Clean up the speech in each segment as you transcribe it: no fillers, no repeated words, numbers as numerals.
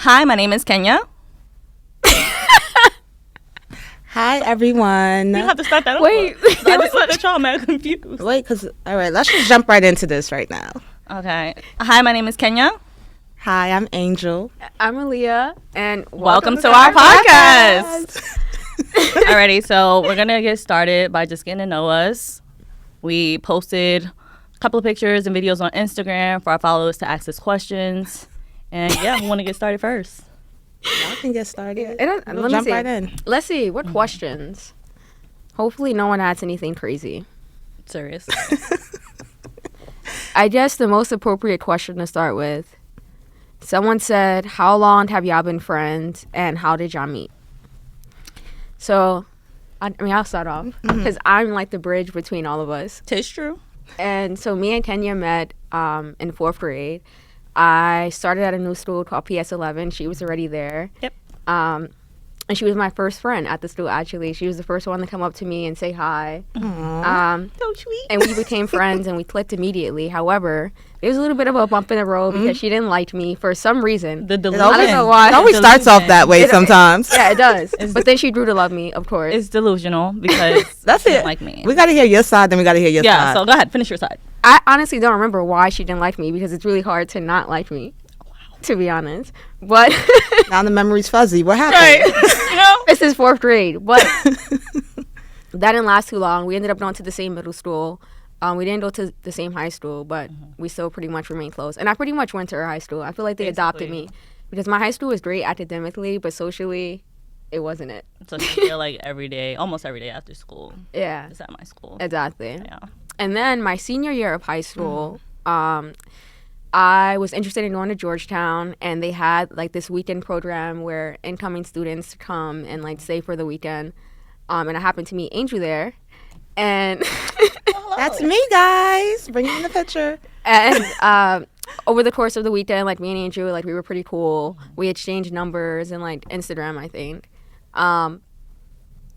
Hi, my name is Kenya. Hi, everyone. You have to start that over. Wait. I just let y'all mad confused. Wait, all right, let's just jump right into this right now. Okay. Hi, my name is Kenya. Hi, I'm Angel. I'm Aaliyah, and Welcome to our podcast. Alrighty, so we're going to get started by just getting to know us. We posted a couple of pictures and videos on Instagram for our followers to ask us questions. And yeah, we want to get started first. Y'all can get started. We'll jump right in. Let's see, what questions? Hopefully no one asks anything crazy. Serious. I guess the most appropriate question to start with, someone said, how long have y'all been friends and how did y'all meet? So, I'll start off because I'm like the bridge between all of us. Tis true. And so me and Kenya met in 4th grade. I started at a new school called PS11. She was already there. Yep. And she was my first friend at the school, actually. She was the first one to come up to me and say hi. So sweet. And we became friends and we clicked immediately. However, there was a little bit of a bump in the road because she didn't like me for some reason. The delusion. I don't know why. It always starts off that way sometimes. Yeah, it does. But then she grew to love me, of course. It's delusional because That's she it. didn't like me. We got to hear your side, then we got to hear your Yeah, side. so go ahead. Finish your side. I honestly don't remember why she didn't like me because it's really hard to not like me, to be honest. But Now the memory's fuzzy. What happened? You know? this is 4th grade. But that didn't last too long. We ended up going to the same middle school. We didn't go to the same high school, but we still pretty much remained close. And I pretty much went to her high school. I feel like they adopted me because my high school was great academically, but socially, it wasn't it. So you feel like almost every day after school. Yeah, It's at my school. exactly. Yeah. And then my senior year of high school, I was interested in going to Georgetown, and they had like this weekend program where incoming students come and like stay for the weekend. And I happened to meet Angel there, and That's me, guys. Bring me in the picture. and over the course of the weekend, like me and Angel, like we were pretty cool. We exchanged numbers and like Instagram, I think.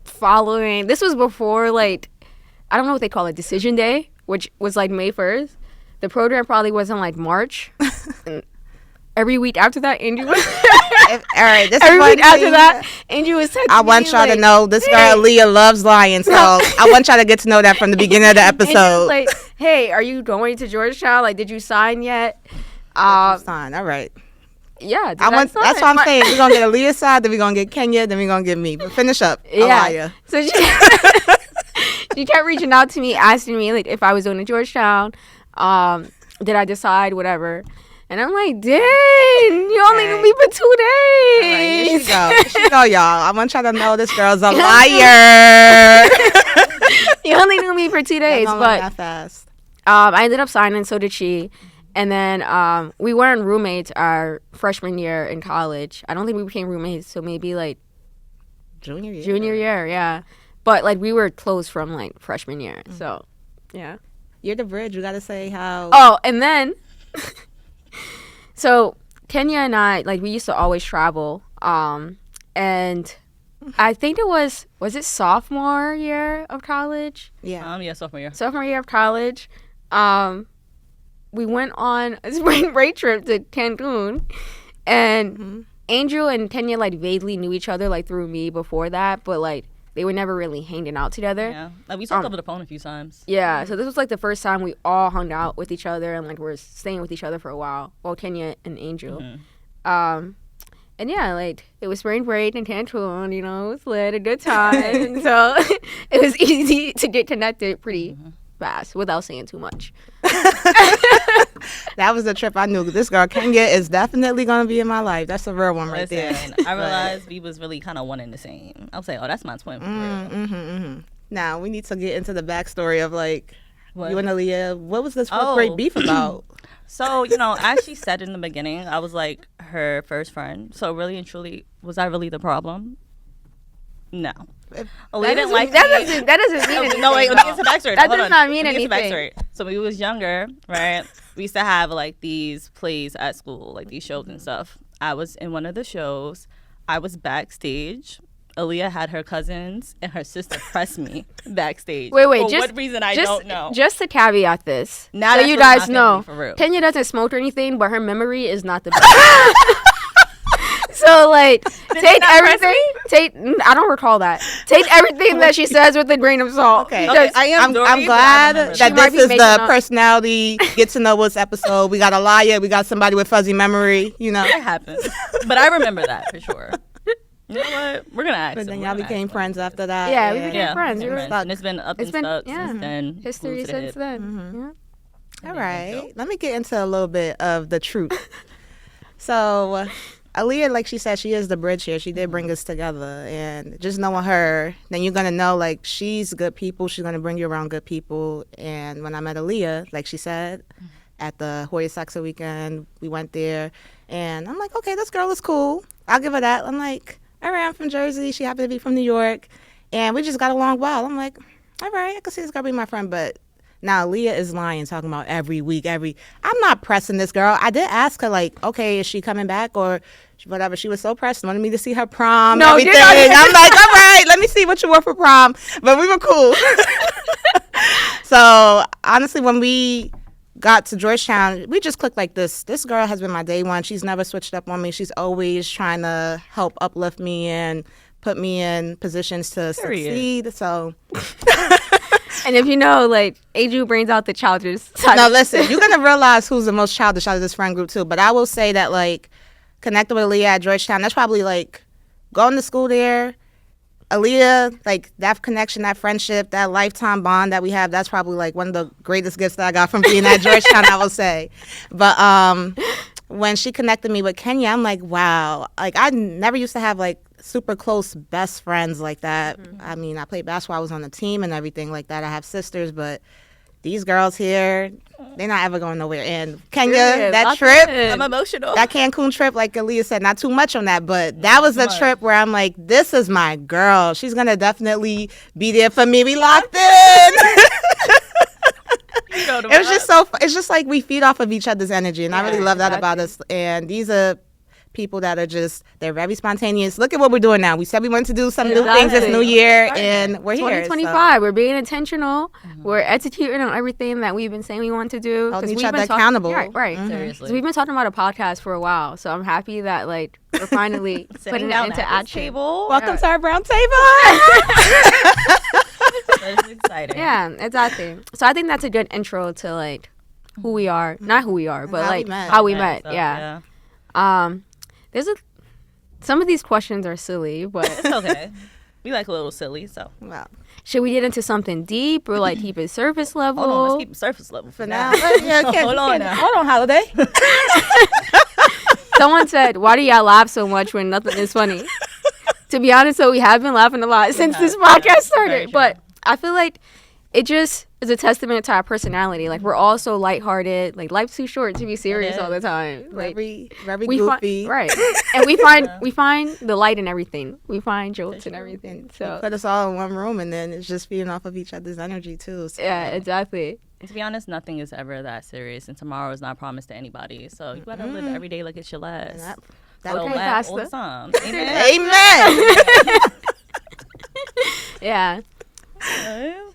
Following, this was before like, I don't know what they call it, Decision Day, which was like May 1st. The program probably wasn't like March. And every week after that, Angel was All right, this every is week after that, Angel was texting I want me, y'all to like, know this girl Leah loves lying, so I want y'all to get to know that from the beginning of the Angel was episode. like, hey, are you going to Georgetown? Like, did you sign yet? Fine, all right. Yeah, That's what I'm saying. We're gonna get Aaliyah's side, then we're gonna get Kenya, then we're gonna get me. But finish up, Yeah. Aliyah. So she kept reaching out to me, asking me like if I was going to Georgetown. Did I decide? Whatever. And I'm like, dang, you only knew me for 2 All right, days. here she go. Here she go, y'all. I want y'all to know this girl's a liar. You only knew me for 2 days, Don't but that fast. I ended up signing. So did she. And then we weren't roommates our freshman year in college. I don't think we became roommates. So maybe like Junior year, yeah. But like we were close from like freshman year. So yeah. You're the bridge. You gotta say how. Oh, and then, so Kenya and I, like, we used to always travel. And I think was it sophomore year of college? Yeah. Yeah, sophomore year. Sophomore year of college. We went on a spring break trip to Cancun. And Angel and Kenya, like, vaguely knew each other, like, through me before that. But, like, they were never really hanging out together. Yeah. Like, we talked over the phone a few times. Yeah, so this was like the first time we all hung out with each other and like we're staying with each other for a while. Well, Kenya and Angel. And yeah, like it was spring break in Cancun, you know, it was lit, a good time. And so it was easy to get connected pretty fast without saying too much. That was the trip I knew. This girl, Kenya, is definitely going to be in my life. That's a real one right there. Listen, I realized we was really kind of one and the same. I was like, oh, that's my twin for real. Now, we need to get into the backstory of, like, What? you and Aaliyah. What was this 4th grade beef about? So, you know, as she said in the beginning, I was like her first friend. So really and truly, was I really the problem? No. Aaliyah didn't like that me. doesn't mean anything. No, wait, let me get to the backstory. That Hold does on. not mean Let me get to the anything. backstory. So when we was younger, right, we used to have like these plays at school, like these shows and stuff. I was in one of the shows. I was backstage. Aaliyah had her cousins and her sister press me backstage. Wait, For just what reason I just, don't know. Just to caveat this, Now so that's you really guys not gonna know, be for real. Kenya doesn't smoke or anything, but her memory is not the best. like take everything. I don't recall that. Take everything that she says with a grain of salt. Okay. Because I'm glad that She might this be is making the up. personality get to know us episode. We got a liar. We got somebody with fuzzy memory. You know. It happened. But I remember that for sure. You know what? We're gonna ask But him. then We're y'all gonna became ask him. friends after that. Yeah, we and- became friends. We were friends. And it's been up It's and been- stuck yeah. since then. history Glued to the since hip. then. Yeah. All right. Let me get into a little bit of the truth. So, Aaliyah, like she said, she is the bridge here. She did bring us together. And just knowing her, then you're going to know, like, she's good people. She's going to bring you around good people. And when I met Aaliyah, like she said, at the Hoya Saxa weekend, we went there. And I'm like, okay, this girl is cool. I'll give her that. I'm like, all right, I'm from Jersey. She happened to be from New York. And we just got along well. I'm like, all right, I can see this girl be my friend. But now Leah is lying, talking about every week, I'm not pressing this girl. I did ask her, like, okay, is she coming back or whatever. She was so pressed, wanted me to see her prom, No, everything. you're not- I'm like, all right, let me see what you wore for prom. But we were cool. So honestly, when we got to Georgetown, we just clicked like this. This girl has been my day one. She's never switched up on me. She's always trying to help uplift me and put me in positions to succeed. So And if you know, like, Adrian brings out the childish side. no, listen, you're gonna realize who's the most childish out of this friend group too. But I will say that, like, connected with Aaliyah at Georgetown, that's probably like going to school there. Aaliyah, like, that connection, that friendship, that lifetime bond that we have, that's probably like one of the greatest gifts that I got from being at Georgetown, I will say. But when she connected me with Kenya, I'm like, wow. Like, I never used to have like super close best friends like that. I mean, I played basketball, I was on the team and everything like that. I have sisters, but these girls here, they're not ever going nowhere. And Kenya, Period. that Lock trip, in. I'm emotional. that Cancun trip, like Aaliyah said, not too much on that, but that was the trip where I'm like, this is my girl. She's going to definitely be there for me. We locked in. You know the It was vibe. just so, it's just like we feed off of each other's energy. And I really love that about exactly. us. And these are people that are just, they're very spontaneous. Look at what we're doing now. We said we wanted to do some new things this Exactly. new year, and we're here. 2025, we're being intentional. We're executing on everything that we've been saying we want to do. Holding 'Cause each we've other been accountable. Right. Seriously. 'Cause we've been talking about a podcast for a while, so I'm happy that, like, we're finally Sitting putting it down into at this action. table. Welcome to our brown table. That's exciting. Yeah, exactly. So I think that's a good intro to, like, who we are. Not who we are, but How we like met. how we Yeah, met. so, Yeah. There's some of these questions are silly, but It's okay. We like a little silly, so Well, should we get into something deep or like keep it surface level? hold on. Let's keep it surface level for now, now. Hold on now. Hold on, Holiday. Someone said, "Why do y'all laugh so much when nothing is funny?" To be honest, though, we have been laughing a lot since this podcast Very started. true. But I feel like it just is a testament to our personality. Like, we're all so lighthearted. Like, life's too short to be serious all the time. Like, Very, very we goofy. find right, and we find the light in everything. We find jokes in everything. So Put us all in one room, and then it's just feeding off of each other's energy too. So. yeah, exactly. To be honest, nothing is ever that serious, and tomorrow is not promised to anybody. So you gotta live every day like it's your last. And that So Okay, laugh all the Pastor. time. Amen. Amen. Yeah,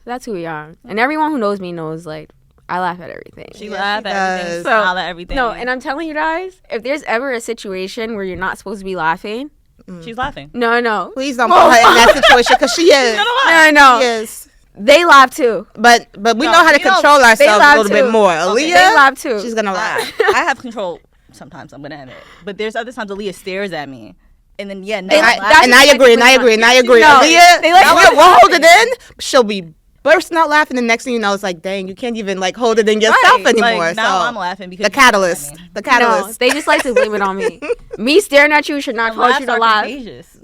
that's who we are. And everyone who knows me knows, like, I laugh at everything. She Yeah, laugh she at everything, does. smile at everything. No, and I'm telling you guys, if there's ever a situation where you're not supposed to be laughing, she's laughing. no. Please don't put her in that situation because she is. No. She is. They laugh too. But we No, know how to we don't- control ourselves a laugh little bit too. more. They Aaliyah, laugh too. she's gonna laugh. I have control sometimes, I'm gonna admit. But there's other times Aaliyah stares at me. And then, yeah, They And now like- I'm that's and laughing. I agree, and I agree, and I agree. No, Aaliyah, they like- we'll hold it in. She'll be bursting out laughing. The next thing you know, it's like, dang, you can't even like hold it in yourself Right. anymore. Like, now so I'm laughing because the catalyst, the No, catalyst. they just like to blame it on me. Me staring at you should not cause you to laugh.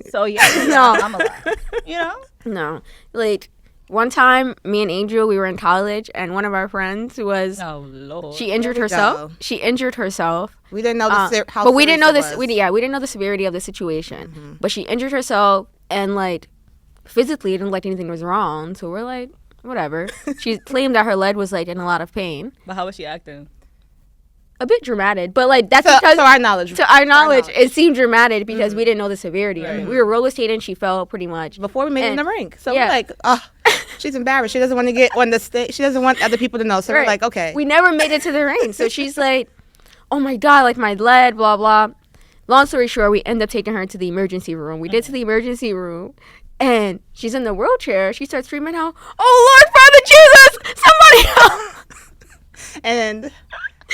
So yeah, No. I'm a laugh. You know? No. Like, one time, me and Angel, we were in college, and one of our friends was, Oh Lord. she injured Here we herself. go. She injured herself. We didn't know the how but we didn't know serious this. it We was. didn't know the severity of the situation. But she injured herself, and like physically, it didn't look like anything was wrong. So we're like, whatever. She claimed that her leg was like in a lot of pain. But how was she acting? A bit dramatic, but like that's To, because to our knowledge. to our knowledge, knowledge. it seemed dramatic because we didn't know the severity of it. We were roller skating, she fell pretty much. Before we made it in And- the ring, so yeah. we're like, oh, she's embarrassed. She doesn't want to get on the stage. She doesn't want other people to know. So we're Right. like, okay. We never made it to the ring. So she's like, oh my God, like my leg, blah, blah. long story short, we end up taking her to the emergency room. We did to the emergency room, and she's in the wheelchair. She starts screaming out, "Oh, Lord, Father Jesus, somebody help!" And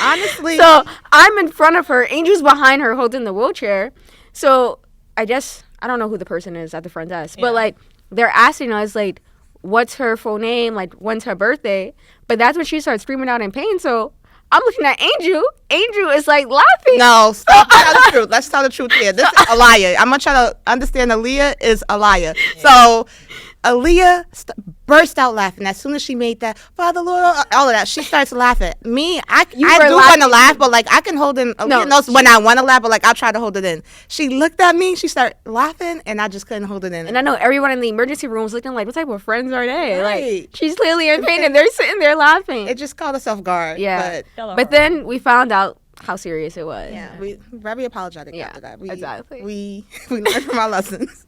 honestly, So I'm in front of her. Angel's behind her holding the wheelchair. So I guess, I don't know who the person is at the front desk, but like they're asking us like, what's her full name? Like, when's her birthday? But that's when she starts screaming out in pain. So I'm looking at Angel. Angel is like laughing. no, stop. Tell the truth. Let's tell the truth here. This is Aliyah. I'm gonna try to understand. Aaliyah is Aliyah. So Aaliyah burst out laughing as soon as she made that Father Lord, all of that. She starts laughing. Me, I do want to laugh, but like I can hold in. Aaliyah knows when I want to laugh, but like I'll try to hold it in. She looked at me. She started laughing, and I just couldn't hold it in. And I know everyone in the emergency room was looking like, what type of friends are they? Right. Like, she's clearly in pain, and they're sitting there laughing. It just caught us off guard. Yeah. But then we found out how serious it was. Yeah, we very apologetic after that. Exactly. We learned from our lessons.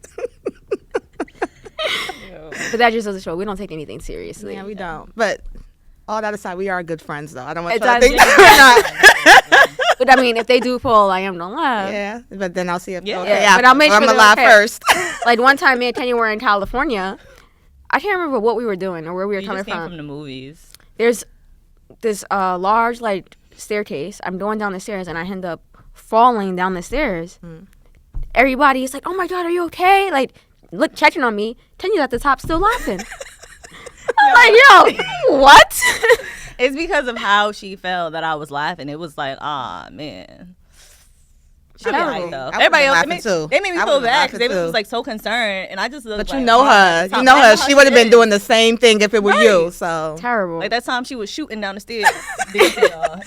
But that just doesn't show. We don't take anything seriously. Yeah, we don't. But all that aside, we are good friends, though. I don't want It's you to think not- that we're not. But I mean, if they do fall, I am don't laugh. Yeah, but then I'll see if Yeah. okay. Yeah, but I'll make I'm sure gonna they're laugh okay. first. Like one time, me and Tanya were in California. I can't remember what we were doing or where we were You coming just came from. from the movies. There's this large like staircase. I'm going down the stairs and I end up falling down the stairs. Everybody is like, "Oh my God, are you okay?" Like, look, checking on me. Tanya's at the top, still laughing. I'm like, "Yo, what?" It's because of how she felt that I was laughing. It was like, ah, man. She was Terrible. right, though. I would've Everybody been else, laughing, too. they made me I feel would've been bad because they laughing, was too. like so concerned, and I just looked But like, you know oh, her. at the You top. know I her. how She would have been is. doing the same thing if it were you. So Terrible. Like that time she was shooting down the stairs.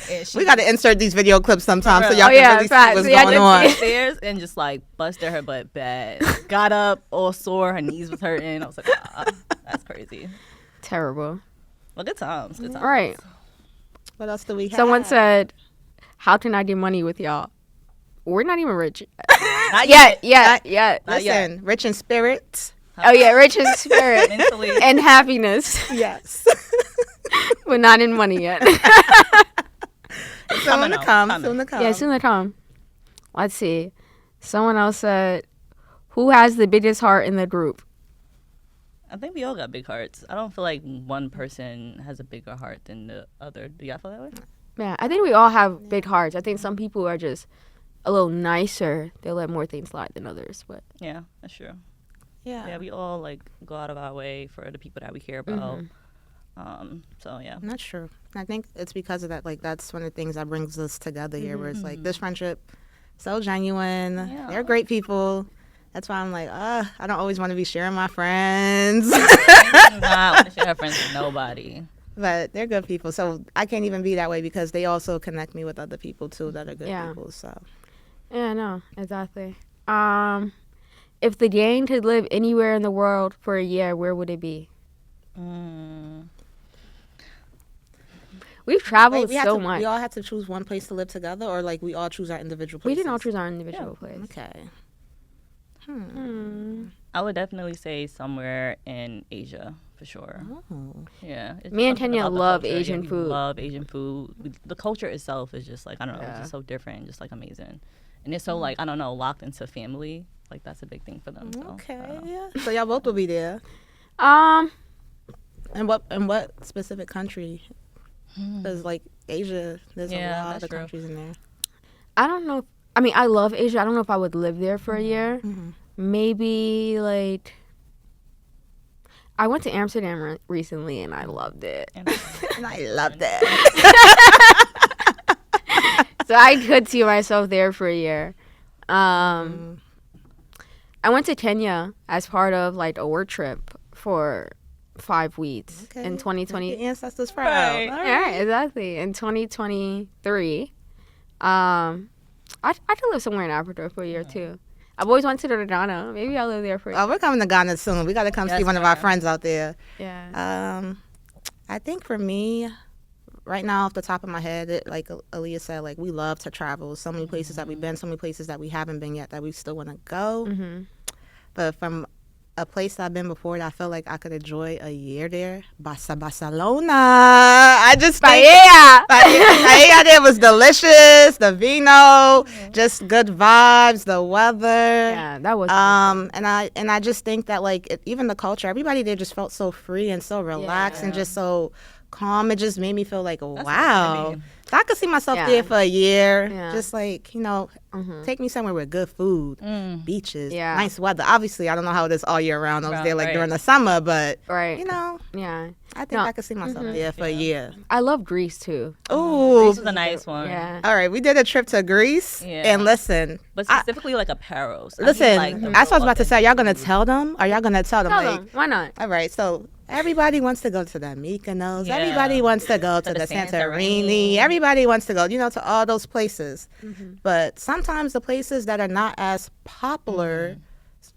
and she we got to insert these video clips sometime so For real. y'all Oh, can yeah, really see facts. what's Yeah, going just on. the stairs and just like busted her butt bad. Got up all sore. Her knees was hurting. I was like, that's crazy. Terrible. Well, good times. Good times. All right. What else do we have? Someone said, "How can I get money with y'all?" We're not even rich. Not Yet. Not Listen, yet. rich in spirit. Oh yeah, rich in spirit Mentally. and happiness, Yes. but not in money yet. Soon Coming to out, come. coming. Soon to come. Yeah, soon to come. Let's see. Someone else said, "Who has the biggest heart in the group?" I think we all got big hearts. I don't feel like one person has a bigger heart than the other. Do y'all feel that way? Yeah, I think we all have big hearts. I think some people are just a little nicer. They'll let more things slide than others. But Yeah, that's true. Yeah. Yeah, we all like go out of our way for the people that we care about. So yeah. That's true. I think it's because of that. Like, that's one of the things that brings us together here, where it's like this friendship, so genuine. Yeah. They're great people. That's why I'm like, I don't always want to be sharing my friends. I do not want to share friends with nobody. But they're good people. So I can't even be that way because they also connect me with other people, too, that are good people. So yeah, no, exactly. If the gang could live anywhere in the world for a year, where would it be? We've traveled so much. We all had to choose one place to live together, or like we all choose our individual places? We didn't all choose our individual place. Okay. I would definitely say somewhere in Asia for sure. Oh. Yeah. It's Me and something Tanya about the love culture. Asian we food. Love Asian food. The culture itself is just like, I don't know, it's just so different, just like amazing. And it's so like, I don't know, locked into family. Like that's a big thing for them. So, Okay. Yeah. So y'all both will be there. Um, And what specific country? Because like Asia, there's a lot that's of true. countries in there. I don't know. I mean, I love Asia. I don't know if I would live there for a year. Mm-hmm. Maybe like I went to Amsterdam recently and I loved it. And I love that. So I could see myself there for a year. I went to Kenya as part of like a work trip for 5 weeks in 2020. Make your ancestors proud. Right. All Yeah, exactly. In 2023, I could live somewhere in Africa for a year too. I've always wanted to go to Ghana. Maybe I'll live there for a year. Oh, we're coming to Ghana soon. We got to come see Yes, one of our ma'am. friends out there. Yeah. I think for me, right now, off the top of my head, like Aaliyah said, like we love to travel. So many places that we've been, so many places that we haven't been yet that we still want to go. Mm-hmm. But from a place that I've been before that I feel like I could enjoy a year there. Barcelona. I just think paella there was delicious. The vino, just good vibes. The weather. Yeah, that was. And I just think that like even the culture, everybody there just felt so free and so relaxed and just so calm. It just made me feel like wow. So I could see myself there for a year. Yeah. Just like, take me somewhere with good food, beaches, nice weather. Obviously, I don't know how it is all year round. I was there like during the summer, but, yeah. I think I could see myself there for a year. I love Greece, too. Ooh. Greece was a nice one. Yeah. All right, we did a trip to Greece. Yeah. And listen. But specifically like a Paros. Listen, that's what I was about to say. Are y'all going to tell them? Are y'all going to tell them? Tell them. Why not? All right, so everybody wants to go to the Mykonos. Yeah. Everybody wants to go to the Santorini. Everybody wants to go, to all those places. But sometimes the places that are not as popular,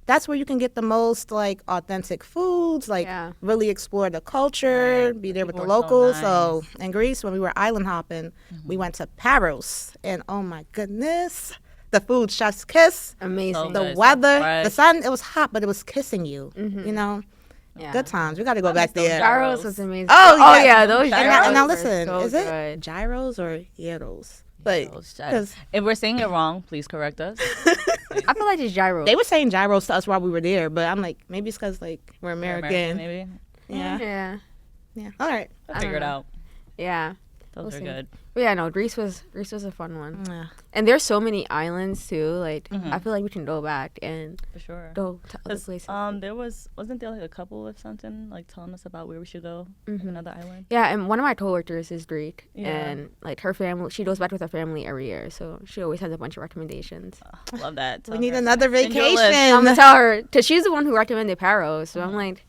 that's where you can get the most like authentic foods, like really explore the culture, be there with the locals. So in Greece, when we were island hopping, we went to Paros, and oh my goodness, the food, chef's kiss, amazing. The weather, the sun, it was hot, but it was kissing you, Yeah. Good times. We got to go back there. Gyros was amazing. Oh yeah, those gyros. And now listen, so is good. it gyros or gyros? But if we're saying it wrong, please correct us. I feel like it's gyros. They were saying gyros to us while we were there, but I'm like, maybe it's because like we're American. Maybe. Yeah. All right. I'll figure it out. Yeah. Those are good. But yeah, no, Greece was a fun one. Yeah. And there's so many islands too. Like I feel like we can go back and for sure go to other places. Wasn't there like a couple of something like telling us about where we should go? Another island. Yeah, and one of my coworkers is Greek, and like her family, she goes back with her family every year, so she always has a bunch of recommendations. Love that. We need another vacation. I'm gonna tell her because she's the one who recommended Paros. So I'm like,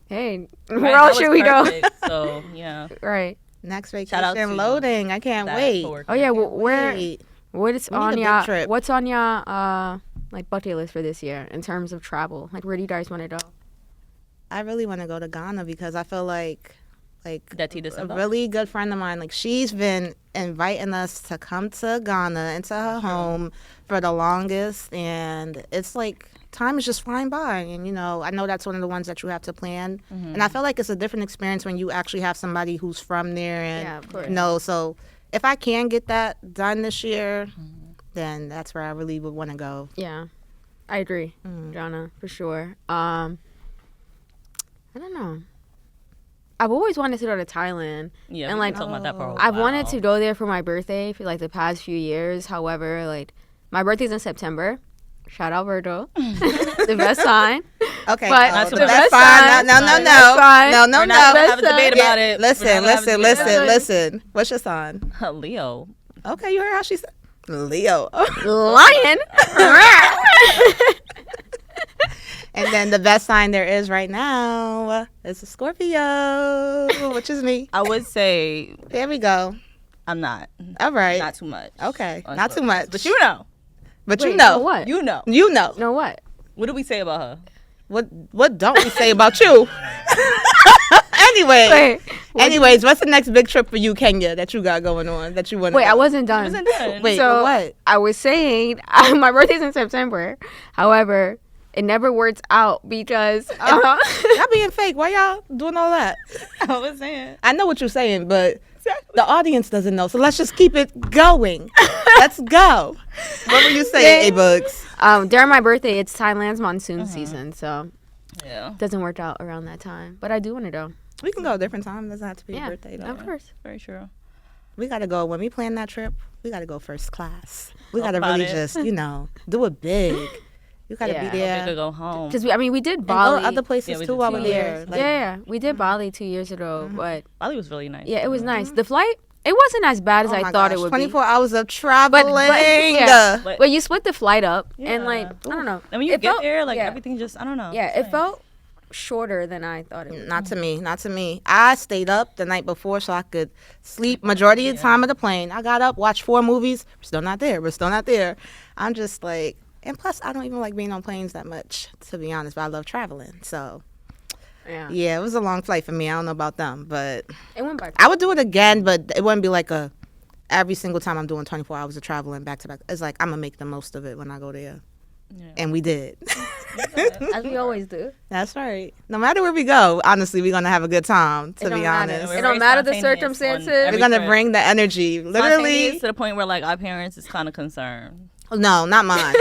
hey, where else should we go? So yeah, right. Next vacation loading. I can't wait. Oh yeah, what's on your like bucket list for this year in terms of travel? Like where do you guys want to go? I really want to go to Ghana because I feel like a December. really good friend of mine, like she's been inviting us to come to Ghana into her home for the longest, and it's like time is just flying by, and I know that's one of the ones that you have to plan, and I feel like it's a different experience when you actually have somebody who's from there, and so if I can get that done this year, then that's where I really would want to go. Yeah, I agree, Jana, for sure. I don't know. I've always wanted to go to Thailand. Yeah, and like talking about that for a while. I've wanted to go there for my birthday for like the past few years. However, like my birthday's in September. Shout out Virgo, the best sign. Okay, but the best sign. No. We're not gonna have a debate about it. Listen. What's your sign? Leo. Okay, you heard how she said Leo. Lion. And then the best sign there is right now is a Scorpio, which is me. I would say. There we go. I'm not. All right. Not too much. Okay. Not too much. But you know. But you know. What? You know. Know what? What do we say about her? What don't we say about you? Anyways, what's the next big trip for you, Kenya, that you got going on that you want to Wait, I wasn't done. Wait, so what? I was saying my birthday's in September. However, it never works out because y'all being fake. Why y'all doing all that? I was saying. I know what you're saying, but the audience doesn't know. So let's just keep it going. Let's go. What were you saying, A-Bugs? During my birthday, it's Thailand's monsoon season, so it doesn't work out around that time. But I do want to go. We can go a different time. It doesn't have to be your birthday, though. Of course. Very true. We got to go. When we plan that trip, we got to go first class. We got to really just, do it big. You gotta be there. We could go home. Because we did Bali. And go other places too while we're there. Like, we did Bali 2 years ago, but Bali was really nice. Yeah, it was nice. The flight, it wasn't as bad as I thought it would 24 hours of traveling. But you split the flight up, and like I don't know. And when you get there, like everything just I don't know. Yeah, it felt shorter than I thought it would. Not to me. I stayed up the night before so I could sleep majority of the time of the plane. I got up, watched 4 movies. We're still not there. I'm just like. And plus, I don't even like being on planes that much, to be honest, but I love traveling. So, yeah, it was a long flight for me. I don't know about them, but it went by. I would do it again, but it wouldn't be like every single time I'm doing 24 hours of traveling back to back. It's like I'm going to make the most of it when I go there. Yeah. And we did. As we always do. That's right. No matter where we go, honestly, we're gonna have a good time. To It don't be matter. honest, It don't matter the circumstances. we're gonna bring the energy. Literally, to the point where like our parents is kind of concerned. no, not mine.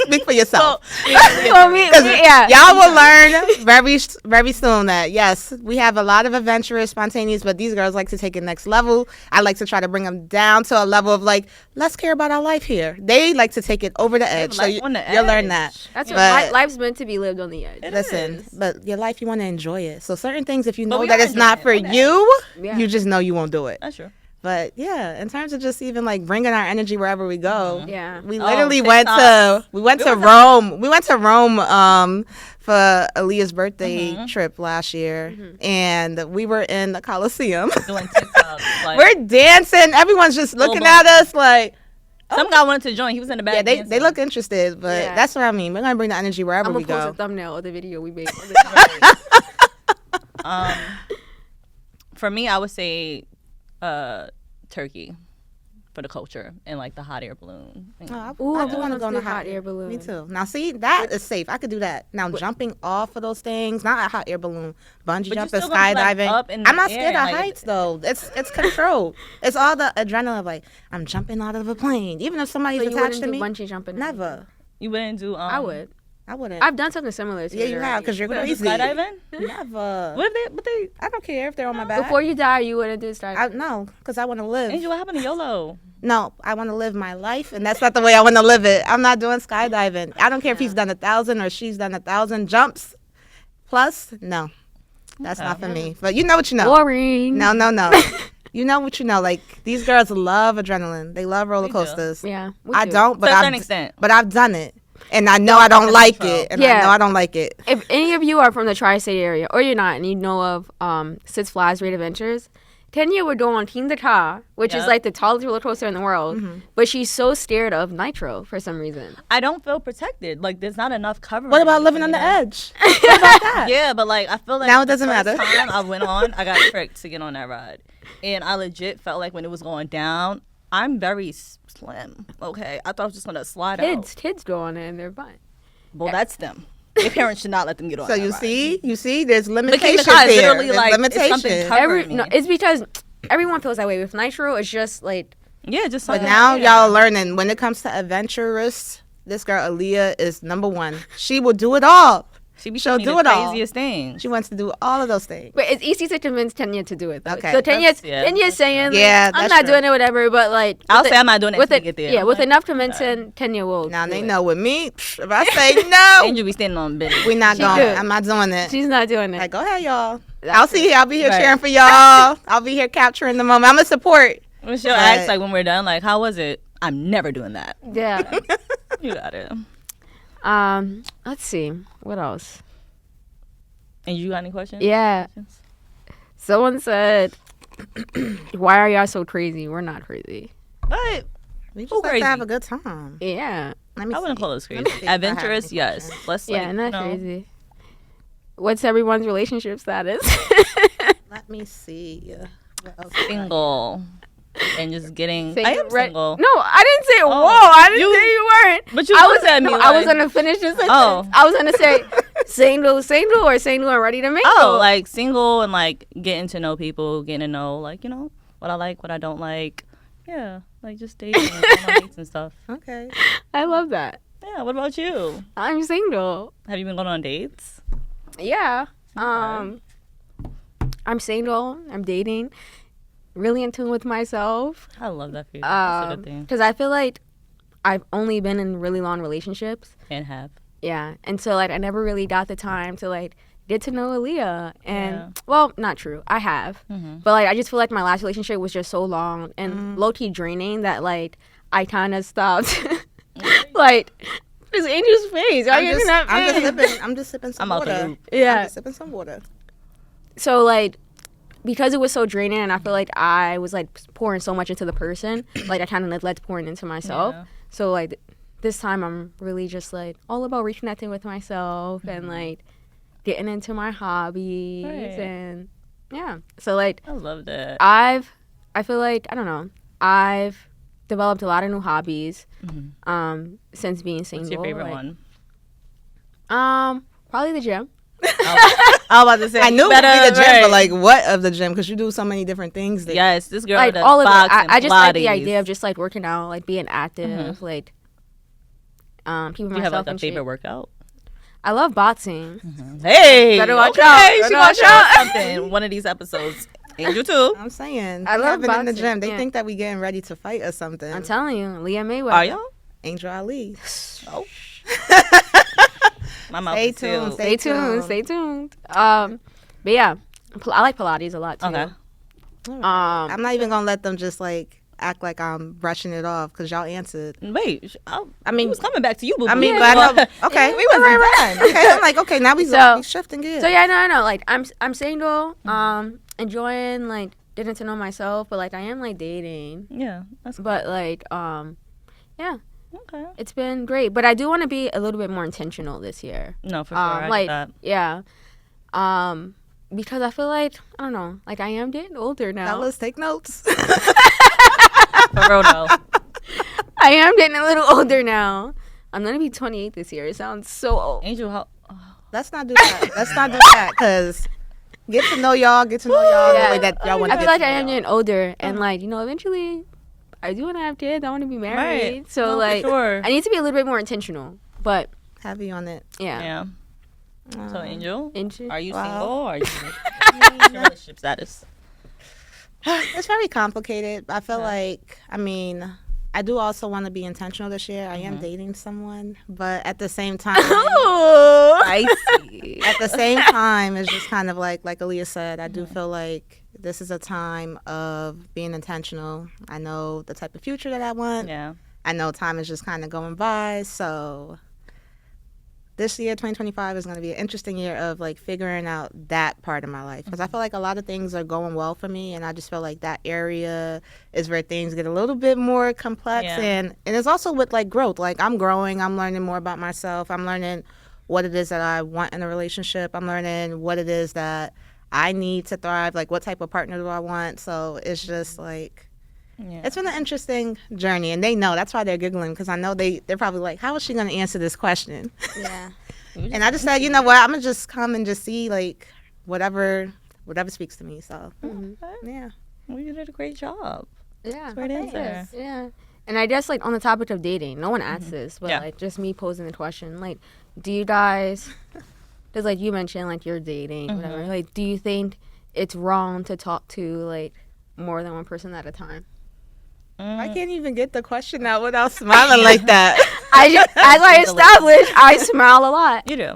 Speak for yourself. Well, yeah. Y'all will learn very soon that yes, we have a lot of adventurous, spontaneous, but these girls like to take it next level. I like to try to bring them down to a level of like, let's care about our life here. They like to take it over the edge. So you'll learn that. That's But- what life's meant to be lived on the edge. Listen, but your life, you want to enjoy it. So certain things, if you But know we that are it's not for enjoying it. you, Yeah. you just know you won't do it. That's true. But yeah, in terms of just even like bringing our energy wherever we go, Yeah. we Oh, literally went to TikToks. Rome. We went to Rome for Aaliyah's birthday trip last year, and we were in the Coliseum. Doing TikToks. Like, We're dancing. Everyone's just looking Full at us like, some guy wanted to join. He was in the back. yeah, they dancing. look interested. But Yeah. that's what I mean. We're gonna bring the energy wherever I'm we gonna post a go. thumbnail of the video we made. For me, I would say Turkey for the culture and like the hot air balloon. Oh, I Ooh, do want to go on a hot air balloon. Me too. Now, see, that is safe. I could do that. Now, jumping off of those things, not a hot air balloon, bungee But you jumping, still gonna be, like, skydiving. up in I'm the not air scared of and, like, heights, though. It's controlled. It's all the adrenaline of, like, I'm jumping out of a plane. Even if somebody's So you attached wouldn't to do me. bungee jumping? Never. You wouldn't do. I would. I wouldn't. I've done something similar to Yeah, it you already. have, because you're You crazy. skydiving? Never. What if they? But they. I don't care if they're on my back. Before you die, you wouldn't do skydiving. No, because I want to live. Angel, what happened to YOLO? No, I want to live my life, and that's not the way I want to live it. I'm not doing skydiving. I don't care if he's done 1,000 or she's done 1,000 jumps plus. No, that's not for me. But you know what you know. Boring. No. You know what you know. Like, these girls love adrenaline. They love roller do. coasters. Yeah. we I do. don't, but To a certain I've extent. but I've done it, and I know I don't like control. it, and Yeah. I know I don't like it. If any of you are from the tri-state area, or you're not, and you know of Six Flags Great Adventures, Tanya would go on King the Ta, which is Yep. like the tallest roller coaster in the world, but she's so scared of nitro for some reason. I don't feel protected. Like there's not enough cover. What about living on the edge? What about that? Yeah, but like I feel like Now it doesn't the first matter. time I went on, I got tricked to get on that ride, and I legit felt like when it was going down, I'm very slim. Okay, I thought I was just gonna slide out. Kids go on it and they're fine. Well, that's them. Their parents should not let them get on. So that you ride. see, there's King limitations the Ka is here. literally There's like, it's something limitations. covered. me. It's because everyone feels that way. With nitro, it's just like Yeah, just But something. now yeah. y'all learning when it comes to Adventurous, this girl Aaliyah is number one. She will do it all. she'll she'll do do the it all. craziest things. She wants to do all of those things. But it's easy to convince Tanya to do it. Though. Okay. So Tanya's That's saying, like, Yeah, I'm that's not true. doing it, whatever. But like, I'll with say I'm not doing it with until it. we get there. Yeah, I'm with like, enough convincing, Tanya will. Now do they it. know with me, if I say no, Angel be standing on business. we not She going. good. I'm not doing it. She's not doing it. Like, go ahead, y'all. That's I'll see you. I'll be here Right. cheering for y'all. I'll be here capturing the moment. I'm a support. When she'll But- ask like when we're done, like how was it? I'm never doing that. Yeah. You got it. Let's see. What else? And you got any questions? Yeah. Someone said, "Why are y'all so crazy? We're not crazy." But We Who just like crazy? to have a good time. Yeah. Let me I wouldn't see. call us Let me crazy. see if I have Adventurous, any yes. questions. Let's Yeah, like, not you know, crazy. What's everyone's relationship status? Let me see. What else? single and just getting. I am Right- single. No, I didn't say. Oh, whoa, I didn't you- say you weren't. But you I looked at me. No, I was like- gonna finish this sentence. Oh. I was gonna say single, or single and ready to mingle. Oh, like single and like getting to know people, getting to know like what I like, what I don't like. Yeah, like just dating, and going on dates and stuff. Okay. I love that. Yeah. What about you? I'm single. Have you been going on dates? Yeah. I'm single. I'm dating. Really in tune with myself. I love that for you. That's a good thing. Because I feel like I've only been in really long relationships. And have. Yeah. And so, like, I never really got the time to, like, get to know Aaliyah. And, Yeah. well, not true. I have. Mm-hmm. But, like, I just feel like my last relationship was just so long and low-key draining that, like, I kind of stopped. Like, this Angel's face. Why are you that face? I'm just sipping some I'm out the water. loop. I'm Yeah. just sipping some water. So, like, because it was so draining and I feel like I was, like, pouring so much into the person, like, I kind of neglected pouring into myself. Yeah. So, like, this time I'm really just, like, all about reconnecting with myself and, like, getting into my hobbies. Right. And, yeah. So, like, I love that. I feel like, I don't know, I've developed a lot of new hobbies since being single. What's your favorite like, one? Probably the gym. I was about to say I knew it would better, be the gym, right. but like what of the gym? Because you do so many different things. That Yes, this girl Like does all of it. boxing, I just like the Pilates. idea of just like working out, like being active, like keeping Do you have myself like a in favorite shape. workout? I love boxing. Hey, Better watch okay, out. She Better gonna watch show out. us something. One of these episodes. Angel too. I'm saying, I we love have been in the boxing, gym. They yeah. think that we getting ready to fight or something. I'm telling you, Leah Mayweather. Are y'all? Angel Ali. Oh. My mouth Stay is tuned. sealed. Stay tuned. Stay tuned. But yeah, I like Pilates a lot too. Okay. I'm not even gonna let them just like act like I'm brushing it off because y'all answered. Wait, I mean, we was coming back to you, boo. I mean, Yeah, but I know. well, Okay, we wasn't done. okay, I'm like, okay, now we shifting gears. So yeah, no. Like I'm single. Enjoying like getting to know myself, but like I am like dating. Yeah, that's But like yeah, okay. it's been great. But I do want to be a little bit more intentional this year. No, for sure. I Like get that. yeah. Because I feel like I don't know, like I am getting older now. Fellas, take notes. For real though. I am getting a little older now. I'm gonna be 28 this year. It sounds so old. Angel, how? Let's not do that. Let's not do that because get to know y'all the way that y'all want to. I feel like I am getting older, and like eventually, I do want to have kids. I want to be married. Right. So No, for like, sure. I need to be a little bit more intentional. But heavy on it. Yeah. So Angel, are you Wow. single? Or are you? What's your relationship status? It's very complicated. I feel like, I mean, I do also want to be intentional this year. I am dating someone, but at the same time, Spicy. at the same time, it's just kind of like Aaliyah said, I do feel like this is a time of being intentional. I know the type of future that I want. Yeah. I know time is just kind of going by, so this year 2025 is going to be an interesting year of like figuring out that part of my life because I feel like a lot of things are going well for me and I just feel like that area is where things get a little bit more complex and it's also with like growth. Like I'm growing, I'm learning more about myself, I'm learning what it is that I want in a relationship, I'm learning what it is that I need to thrive, like what type of partner do I want. So it's just like it's been an interesting journey, and they know. That's why they're giggling, because I know they're probably like, how is she going to answer this question? yeah, And I just said, you know what, I'm going to just come and just see, like, whatever speaks to me. So, yeah. Well, you did a great job. yeah, Great answer. yeah. And I guess like on the topic of dating, no one asked this, but Yeah. like just me posing the question, like, do you guys? Because like you mentioned, like you're dating, whatever. Like, do you think it's wrong to talk to like more than one person at a time? I can't even get the question out without smiling like that. As I established, I smile a lot. You do.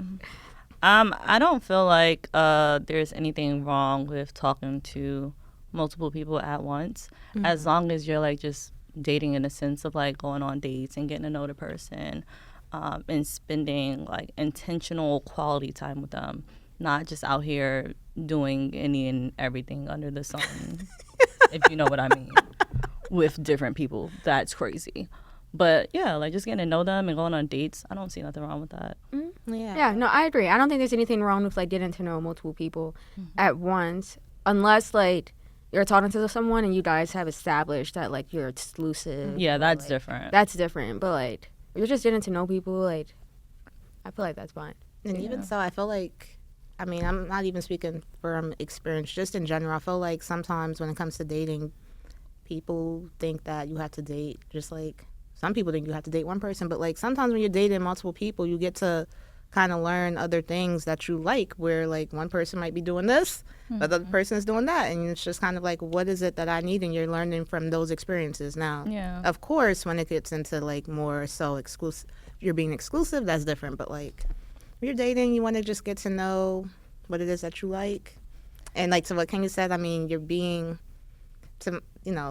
I don't feel like there's anything wrong with talking to multiple people at once, as long as you're like just dating in a sense of like going on dates and getting to know the person, and spending like intentional quality time with them, not just out here doing any and everything under the sun, if you know what I mean, with different people. That's crazy. But yeah, like just getting to know them and going on dates, I don't see nothing wrong with that. Yeah, no, I agree. I don't think there's anything wrong with like getting to know multiple people at once, unless like you're talking to someone and you guys have established that like you're exclusive. Yeah, or, that's like, different. That's different. But like if you're just getting to know people, like I feel like that's fine. And even so, I feel like, I mean, I'm not even speaking from experience, just in general, I feel like sometimes when it comes to dating, people think that you have to date just like, some people think you have to date one person, but like sometimes when you're dating multiple people, you get to kind of learn other things that you like, where like one person might be doing this, but the other person is doing that, and it's just kind of like, what is it that I need? And you're learning from those experiences. Now, of course, when it gets into like more so exclusive, you're being exclusive, that's different, but like when you're dating, you want to just get to know what it is that you like. And like to what Kenya said, I mean, you're being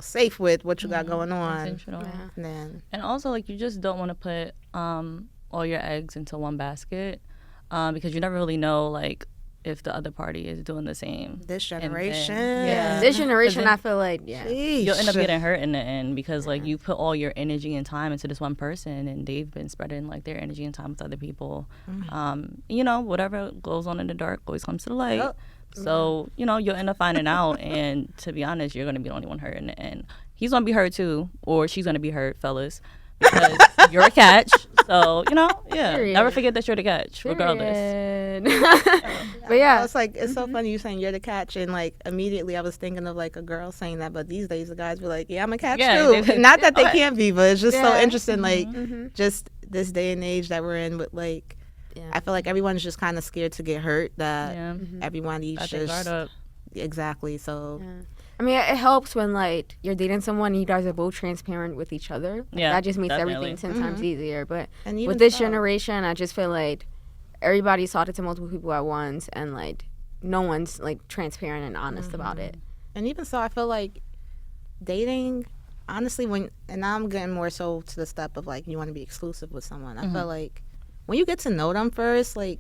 safe with what you got going on. Intentional. And also, like, you just don't want to put all your eggs into one basket, because you never really know, like, if the other party is doing the same. This generation. This generation, I feel like, you'll end up getting hurt in the end, because, like, you put all your energy and time into this one person, and they've been spreading, like, their energy and time with other people. Whatever goes on in the dark always comes to the light. Yep. So, you'll end up finding out, and to be honest, you're going to be the only one hurt in the end. He's going to be hurt too, or she's going to be hurt, fellas. because you're a catch. So, Period. never forget that you're the catch, regardless. But yeah, it's like it's so funny you saying you're the catch, and like immediately I was thinking of like a girl saying that, but these days the guys be like, yeah, I'm a catch too. Not that they can't be, but it's just so interesting, like just this day and age that we're in with like. Yeah. I feel like everyone's just kind of scared to get hurt. That everybody's just exactly. So, I mean, it helps when like you're dating someone and you guys are both transparent with each other. Like, that just makes everything 10 times easier. But with this generation, I just feel like everybody's talking to multiple people at once, and like no one's like transparent and honest about it. And even so, I feel like dating, honestly, and I'm getting more so to the step of like you want to be exclusive with someone. I feel like. When you get to know them first, like,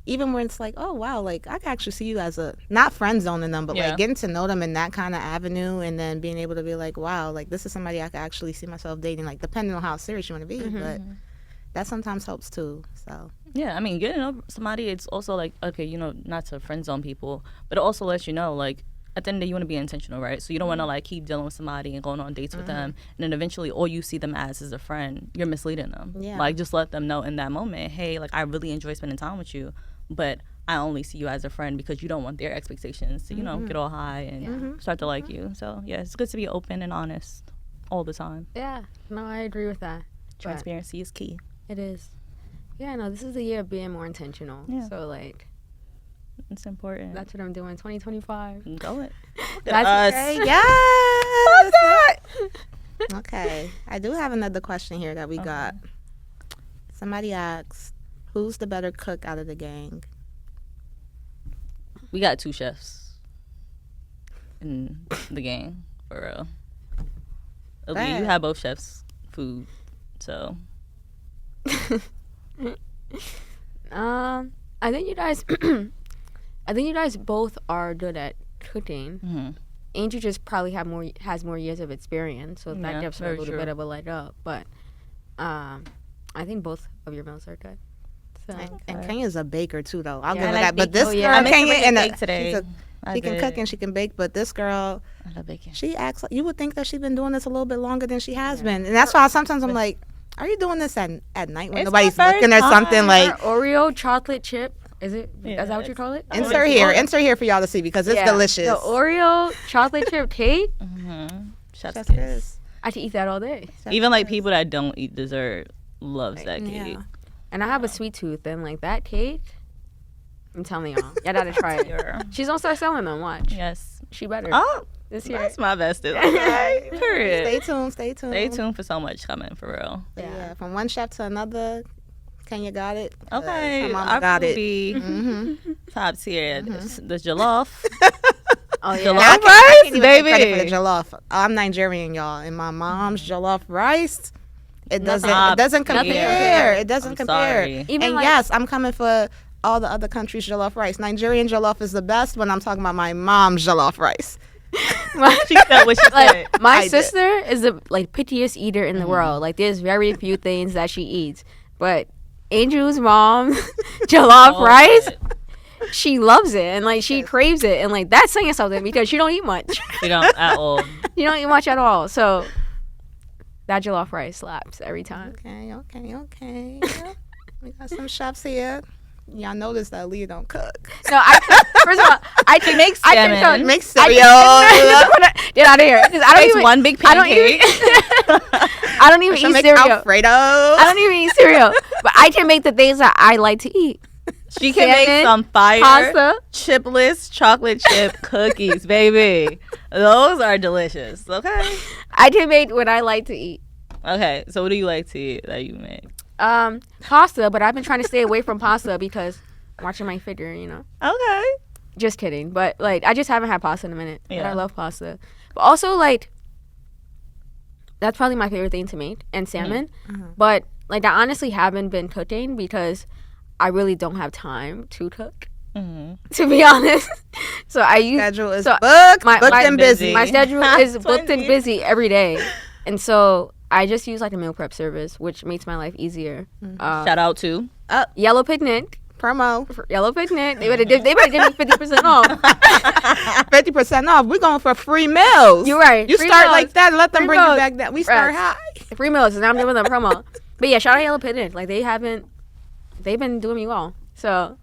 even when it's like, oh, wow, like, I can actually see you as not friend zoning them, but, like, getting to know them in that kind of avenue, and then being able to be like, wow, like, this is somebody I can actually see myself dating, like, depending on how serious you want to be. But that sometimes helps, too, so. Yeah, I mean, getting to know somebody, it's also, like, okay, not to friend zone people, but it also lets you know, like, at the end of the day, you want to be intentional, right? So you don't want to like keep dealing with somebody and going on dates with them, and then eventually all you see them as is a friend. You're misleading them. Yeah. Like, just let them know in that moment, hey, like, I really enjoy spending time with you, but I only see you as a friend, because you don't want their expectations to, get all high and start to like you. So yeah, it's good to be open and honest all the time. Yeah, no, I agree with that. Transparency is key. It is. Yeah, no, this is the year of being more intentional. Yeah. So like. It's important. That's what I'm doing. 2025. Go it. That's okay. Yes. Okay. I do have another question here that we got. Somebody asked, who's the better cook out of the gang? We got 2 chefs in the gang, for real. You have both chefs' food, so. I think you guys. I think you guys both are good at cooking. Andrew just probably has more years of experience, so that gives her a little bit of a leg up. But I think both of your meals are good. So. And Kenya's a baker too, though. I'll give her that. But this girl, Kenya, she can cook and she can bake. But this girl, I love baking. She acts like you would think that she's been doing this a little bit longer than she has been, and that's why sometimes I'm like, are you doing this at night when nobody's looking or something like Oreo chocolate chip? Is it? Is that what you call it? Insert here for y'all to see, because it's delicious. The Oreo chocolate chip cake. Chef's kiss. I could eat that all day. Even like people that don't eat dessert loves that cake. Yeah. And I have a sweet tooth, and like that cake, I'm telling y'all, y'all gotta try it. She's gonna start selling them. Watch. Yes, she better. Oh, this year. That's my bestest. Okay, period. Stay tuned. Stay tuned for so much coming, for real. Yeah, from one chef to another. Kenya got it. Okay, our got it. Be top tier. The jollof. Oh yeah, jollof rice, baby. For the jollof. I'm Nigerian, y'all, and my mom's jollof rice. It doesn't compare. It doesn't compare. Even yes, I'm coming for all the other countries' jollof rice. Nigerian jollof is the best when I'm talking about my mom's jollof rice. She said what she said. My sister is the pickiest eater in the world. Like, there's very few things that she eats, but Angel's mom jollof rice, she loves it, and she craves it, and that's saying something, because she don't eat much. She don't at all. You don't eat much at all, so that jollof rice slaps every time. Okay. We got some chefs here. Y'all notice that Leah don't cook. No, first of all, I can make salmon. Make cereal. Get out of here. I don't even one big pancake. I don't even eat cereal. Alfredo. I don't even eat cereal. But I can make the things that I like to eat. She can make some fire pasta, chipless chocolate chip cookies, baby. Those are delicious. Okay. I can make what I like to eat. Okay, so what do you like to eat that you make? Pasta, but I've been trying to stay away from pasta because I'm watching my figure, Okay. Just kidding. But I just haven't had pasta in a minute. Yeah. But I love pasta. But also that's probably my favorite thing to make, and salmon. But I honestly haven't been cooking because I really don't have time to cook. To be honest. So schedule is booked and busy. My schedule is booked and busy every day. And so I just use a meal prep service, which makes my life easier. Shout out to Yellow Picnic. Promo. Yellow Picnic. They better give me 50% off. 50% off. We're going for free meals. You're right. You free start meals. Like that. Let them free bring meals. You back. That we start high. free meals, and now I'm doing the promo. But yeah, shout out Yellow Pigeon. Like they've been doing me well. So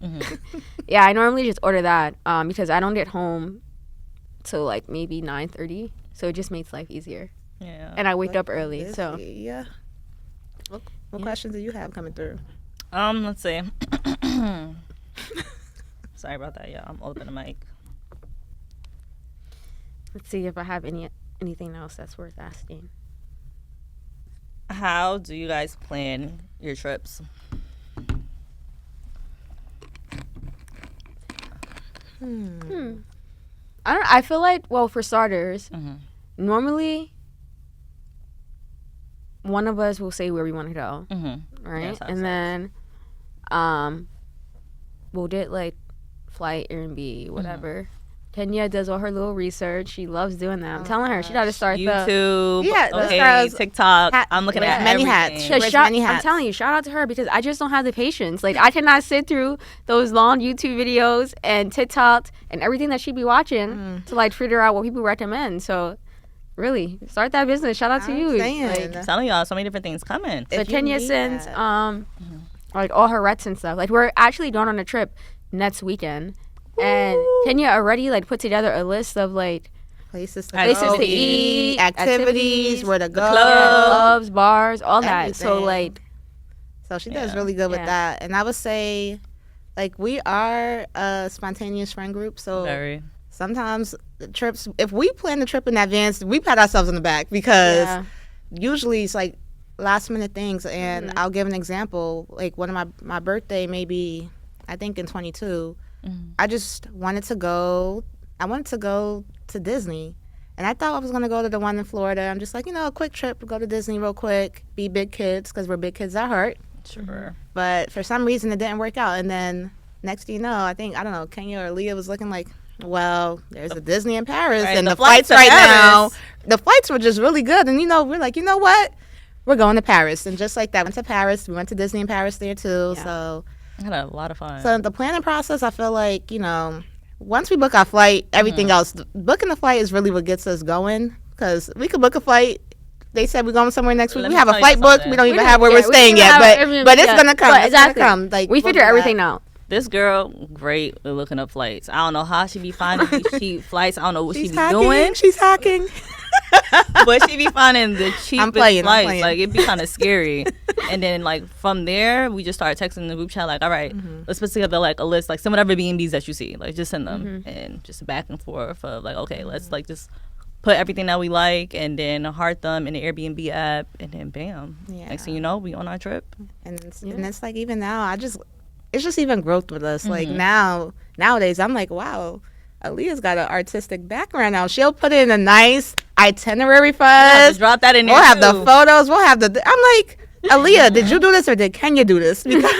yeah, I normally just order that because I don't get home till like maybe 9:30, so it just makes life easier. Yeah. And I wake up early, so yeah. What questions do you have coming through? Let's see. Sorry about that, y'all. I'm open the mic. let's see if I have anything else that's worth asking. How do you guys plan your trips? I feel like, well, for starters, normally one of us will say where we want to go, right? Yes, and then we'll get like flight, Airbnb, whatever. Kenya does all her little research. She loves doing that. I'm telling her she got to start YouTube, yeah, TikTok. I'm looking at many everything. hats. Many hats. I'm telling you, shout out to her because I just don't have the patience. Like I cannot sit through those long YouTube videos and TikTok and everything that she be watching to like figure out what people recommend. So really, start that business. Shout out to you. Saying. I'm telling y'all, so many different things coming. So Kenya sends like all her recs and stuff. Like we're actually going on a trip next weekend. And Kenya already like put together a list of like places to eat, activities, where to go, clubs, bars, all that. So like, so she does really good with that. And I would say, like, we are a spontaneous friend group. So sometimes the trips, if we plan the trip in advance, we pat ourselves on the back because usually it's like last minute things. And I'll give an example. Like one of my birthday, maybe I think in 22. I just wanted to go. I wanted to go to Disney, and I thought I was gonna go to the one in Florida. I'm just like, a quick trip, go to Disney real quick, be big kids because we're big kids at heart. Sure. But for some reason, it didn't work out. And then next thing you know, I don't know, Kenya or Leah was looking like, well, there's a Disney in Paris, and the flights right now, the flights were just really good. And we're like, you know what? We're going to Paris, and just like that, went to Paris. We went to Disney in Paris there too. Yeah. So. I had a lot of fun. So the planning process, I feel like, once we book our flight, everything else, booking the flight is really what gets us going. Because we could book a flight. They said we're going somewhere next week. We have a flight booked. We don't even have where we're staying yet. But it's going to come. It's going to come. Like, we figure everything out. This girl, great at looking up flights. I don't know how she be finding these cheap flights. I don't know what she be doing. She's hacking. But she be finding the cheapest flights. Like, it'd be kind of scary. And then, like, from there, we just started texting the group chat, like, all right, let's put together, like, a list, like, send whatever B&Bs that you see. Like, just send them. And just back and forth of, like, okay, let's, like, just put everything that we like and then heart them in the Airbnb app. And then, bam. Yeah. Next thing you know, we on our trip. And it's like, even now, it's just even growth with us. Like, nowadays, I'm like, wow. Aaliyah's got an artistic background now. She'll put in a nice itinerary for us. Drop that in there. We'll have the photos. We'll have I'm like, Aaliyah, did you do this or did Kenya do this? Because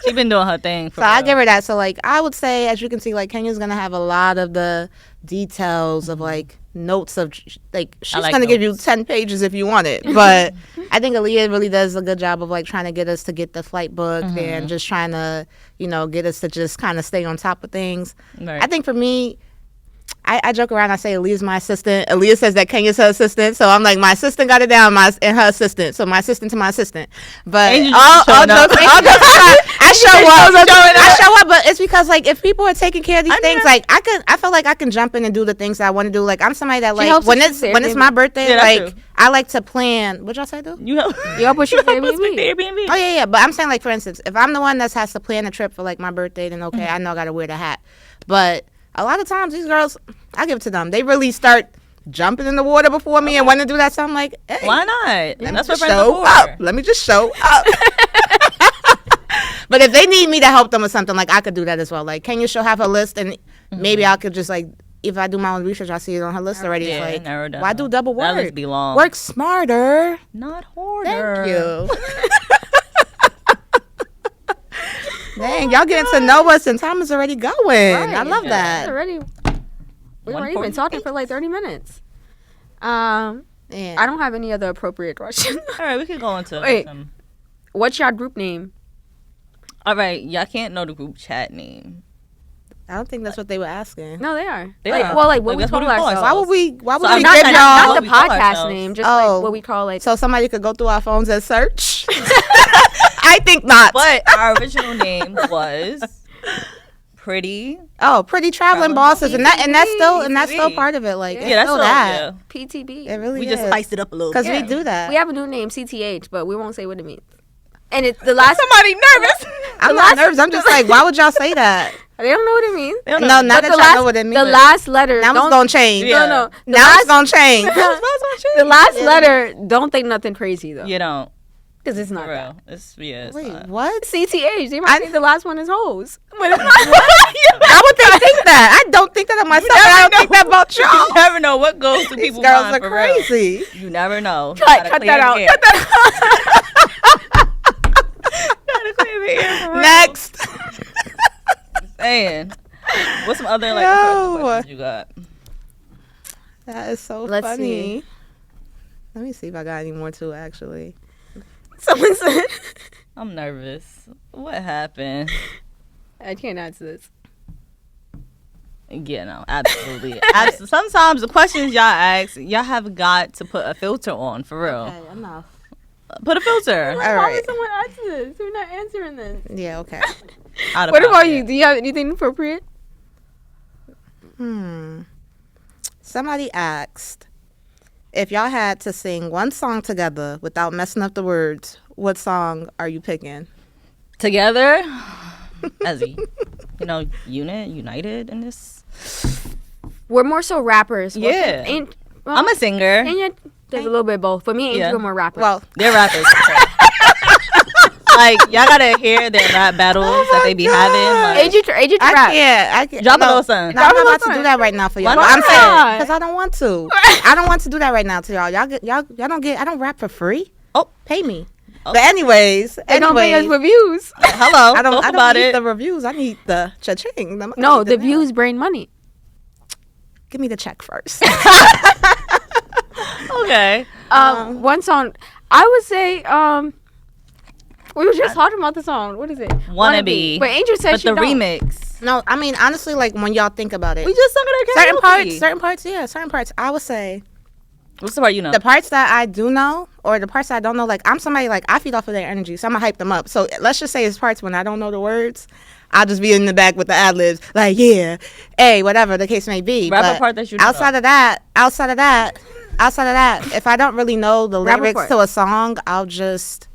she's been doing her thing. So I give her that. So like, I would say, as you can see, like Kenya's gonna have a lot of the details of like notes of like she's gonna give you 10 pages if you want it. But I think Aaliyah really does a good job of like trying to get us to get the flight booked and just trying to get us to just kind of stay on top of things. Right. I think for me, I joke around. I say Aaliyah's my assistant. Aaliyah says that Kenya's her assistant. So I'm like, my assistant got it down, and her assistant. So my assistant to my assistant. But all jokes aside, I show up. But it's because like if people are taking care of these things, like I feel like I can jump in and do the things that I want to do. Like I'm somebody that like when it's my birthday, like I like to plan. What y'all say though? You help with your Airbnb. Oh yeah. But I'm saying like for instance, if I'm the one that has to plan a trip for like my birthday, then okay, I know I got to wear the hat. But a lot of times, these girls, I give it to them. They really start jumping in the water before me and want to do that. So I'm like, hey, why not? That's what friends are for. Let me just show up. But if they need me to help them with something, like I could do that as well. Like, can you have her list? And maybe I could just like, if I do my own research, I see it on her list already. Yeah, it's like, why do double work? That list be long. Work smarter, not harder. Thank you. Dang, y'all getting to know us and time is already going. Right. I love that. We've already been talking for like 30 minutes. I don't have any other appropriate questions. All right, we can go into what's your group name? All right, y'all can't know the group chat name. I don't think that's what they were asking. No, they are. They like, are. well, like what we That's what call we call ourselves. Why would we? Why would So we not give that- y'all? Not the we call podcast ourselves. name, just Oh. like what we call like. So somebody could go through our phones and search. I think not. But our original name was Pretty. Oh, pretty traveling bosses, and that's still PTB. part of it. Like it's Yeah, that's still all. that. Yeah. PTB. It really We is. just spiced it up a little. Because bit. we do that. We have a new name, CTH, but we won't say what it means. And it's the last. Somebody nervous. I'm not nervous. I'm just like, why would y'all say that? They don't know what it means. They don't know. No, now But that the y'all last, know what it means. the last letter. Now it's don't- gonna change. Yeah. No, no. The Now last, it's gonna change. the last letter. Don't think nothing crazy though, You don't. because it's not For that. real. It's it's Wait, not. what? CTH. They might think the last one is hoes, but it's not. How would they think that? I don't think that of myself. And I don't think that about You y'all. never know what goes through These people's girls minds are for real. crazy. You never know. Cut that out. Cut that Gotta clear the air for real. Next. Saying. What's some other like Yo. questions you got? That is so Let's funny. Let me see if I got any more too. Actually, Someone said. I'm nervous. What happened? I can't answer this. Yeah, no, absolutely. Sometimes the questions y'all ask, y'all have got to put a filter on for real. okay, enough. Put a filter. All Why right. would someone answer this? We're not answering this. Yeah. Okay. Out of What about pocket. you? Do you have anything appropriate? Somebody asked if y'all had to sing one song together without messing up the words. What song are you picking? Together as a united in this. We're more so rappers. Well, Yeah. well, I'm a singer. And yet, there's a little bit of both. But me and Andrew Yeah. are more rappers. Well, They're rappers. Like y'all gotta hear their rap battles that they be having. Like, Andrew to I rap. can't. I can't. drop a no, little something. No, I'm Drop a not little about to do something. that right now for y'all. Why But I'm not? saying because I don't want to. I don't want to do that right now to y'all. Y'all don't get. I don't rap for free. Oh. Pay me. Oh. But anyways, They don't pay us reviews. Hello. I don't. Talk I don't about need it. the reviews. I need the cha-ching. No, the views bring money. Give me the check first. Okay. One song, I would say, we were just talking about the song. What is it? Wannabe. But Angel said But she the don't. remix. No, I mean honestly, like when y'all think about it, We just sung it at certain karaoke. parts, yeah, certain parts. I would say What's the part you know? the parts that I do know, or the parts that I don't know. Like I'm somebody like I feed off of their energy, so I'm gonna hype them up. So let's just say it's parts when I don't know the words, I'll just be in the back with the ad libs, like yeah, hey, whatever the case may be. Rap a But part that you know. outside of that, if I don't really know the Rap a lyrics part. to a song, I'll just,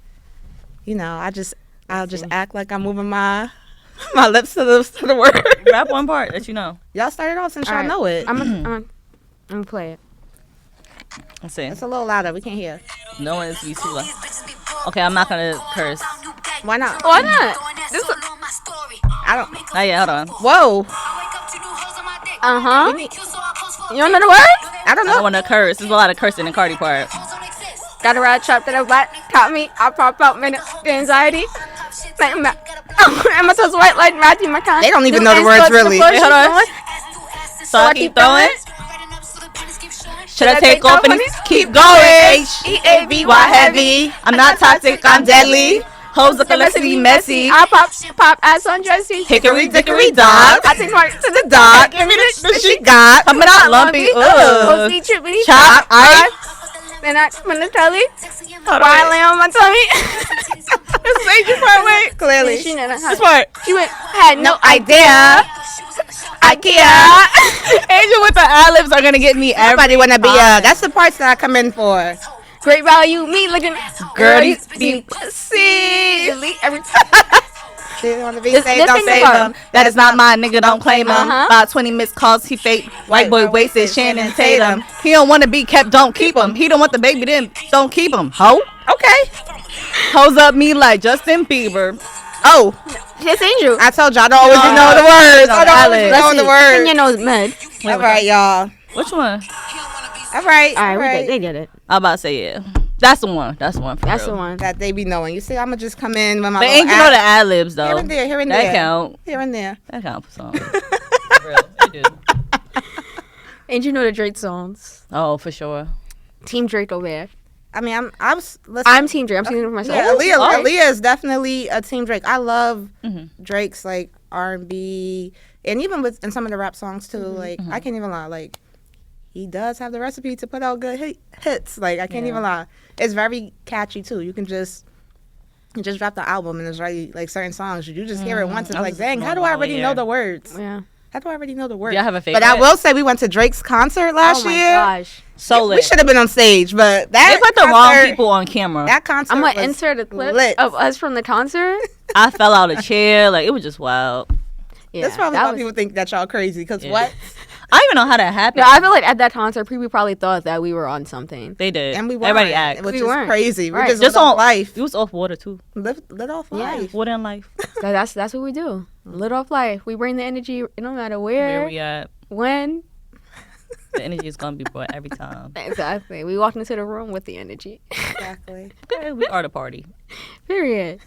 I'll just act like I'm moving my lips to the word. Rap one part that you know. Y'all started off since y'all Alright. know it. I'm gonna play it. Let's see. It's a little louder. We can't hear. No one is be too loud. Okay, I'm not gonna curse. Why not? Why not? I don't. Oh yeah, hold on. Whoa. You don't know the word? I don't I don't know. want to curse. There's a lot of cursing in Cardi part. Got a ride trap that I black. Caught me. I pop out minute. The anxiety. Like, and my toes white like Matthew McConaughey. They don't even know the words really. Wait, hold on. So I keep throwing. Should I take off and keep going? H-E-A-V-Y heavy. I'm not toxic. I'm deadly. Hoes look messy. I pop ass on dressy. Hickory dickory dog. I take my to the Dog. dog. Give me the She got. Coming out lumpy. Ugh. Posty trippity. Chop. I. Then I from the telly. Hold While I on. lay on my tummy. This is Asian part. Wait. Clearly. She never This had. part. She went. Had no idea. IKEA. Angel with the ad-libs are gonna get me Everybody everybody. wanna be that's the parts that I come in for. great value. Me looking. Girl, you these be pussy. Delete every time. They wanna be This- saved, this don't ain't the save part. them. That is not mine, nigga. Don't claim him. Uh-huh. About 20 missed calls, he fake. White boy wasted, Shannon Tatum. He don't want to be kept, don't keep him. He don't want the baby, then don't keep him. Ho. Okay. Hoes up me like Justin Bieber. Oh, Just Angel. I told y'all I don't always No, know the words. no, I don't always Alex. know the And words. you know med. All right, y'all. Which one? All right. All All right, right. they get it. I'm about to say yeah. That's the one. That's the one. For That's real. the one. That they be knowing. You see, I'ma just come in with my But little ain't you know the ad libs though? here and there, here and that there. count. Here and there. That count for something. For real, they do. And you know the Drake songs. Oh, for sure. Team Drake over there. I mean, I'm listen, I'm Team Drake. I'm speaking for myself. yeah, Okay. Aaliyah is definitely a Team Drake. I love Mhm. Drake's like R&B, and even with in some of the rap songs too. Like I can't even lie, like he does have the recipe to put out good hits. Like I can't even lie. It's very catchy too. You just drop the album and it's already like certain songs. You just hear it once. It's like, dang, how do I already know the words? Yeah. How do I already know the words? Do you have a favorite? But I will say we went to Drake's concert last year. Oh my gosh. So lit. We should have been on stage, but They put the wrong people on camera. That concert I'm gonna was insert a clip lit. of us from the concert. I fell out of a chair. Like, it was just wild. Yeah, That's probably that why was- people think that y'all crazy. Because Yeah. what? I don't even know how that happened. No, I feel like at that concert, people probably thought that we were on something. They did. And we weren't. Everybody asked. Which We is weren't. crazy. We Right. just Just lit off on life. It was off water, too. Lit off Yeah. life. Water and life. That's what we do. Lit off life. We bring the energy no matter Where where, we at? when. The energy is going to be brought every time. Exactly. We walked into the room with the energy. Exactly. Okay, we are the party. Period.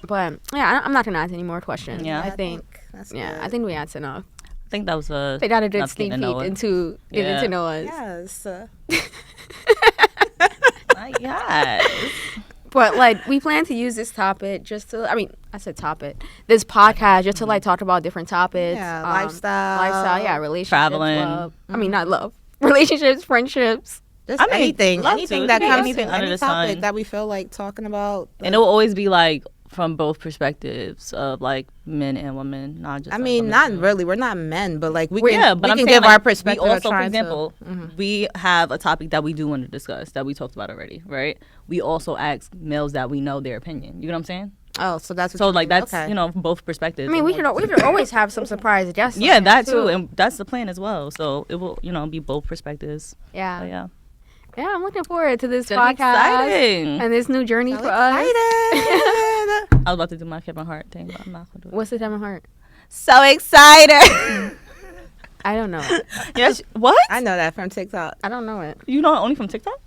But yeah, I'm not gonna ask any more questions. Yeah. I think. That's Yeah, good. I think we answered enough. I think that was a... They got a good enough sneak getting to peek know it. into getting Yeah. to know us. Yes. Yes. But like, we plan to use this topic just to. I mean, I said topic. This podcast just to like talk about different topics. Yeah, lifestyle. Yeah, relationships, Traveling. love. I mean, not love. Relationships, friendships. Just I mean, anything. love Anything to. that Yeah, comes anything to under any the topic sun. that we feel like talking about. And it will always be like from both perspectives of like men and women, not just. I like, mean, women not too. really. We're not men, but like we Yeah, can, but we I'm can saying, give like, our perspective. We of also, for trying example, to, we have a topic that we do want to discuss that we talked about already, right? We also ask males that we know their opinion. You know what I'm saying? Oh, so that's what So you like mean. that's okay. you know both perspectives. I mean, we could always have some surprise guests. on Yeah, there, that too, and that's the plan as well. So it will be both perspectives. Yeah. But yeah, Yeah, I'm looking forward to this it's gonna podcast be exciting. and this new journey So for us. excited. I was about to do my Kevin Hart thing, but I'm not gonna do it. What's the time of heart? So excited. I don't know. Yes. What? I know that from TikTok. I don't know it. You know it only from TikTok?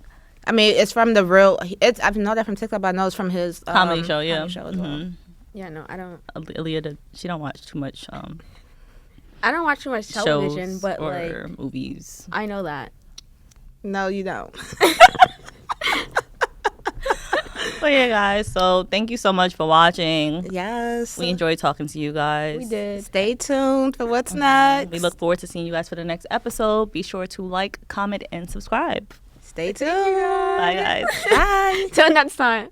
I mean, it's from the real. I know that from TikTok, but I know it's from his Comedy show, yeah. comedy show as well. Mhm. Yeah, no, I don't. Aaliyah, she don't watch too much I don't watch too much television, shows but or like movies. I know that. No, you don't. But yeah, guys. So thank you so much for watching. Yes. We enjoyed talking to you guys. We did. Stay tuned for what's next. We look forward to seeing you guys for the next episode. Be sure to like, comment, and subscribe. Stay tuned. Bye, guys. Bye. Till next time.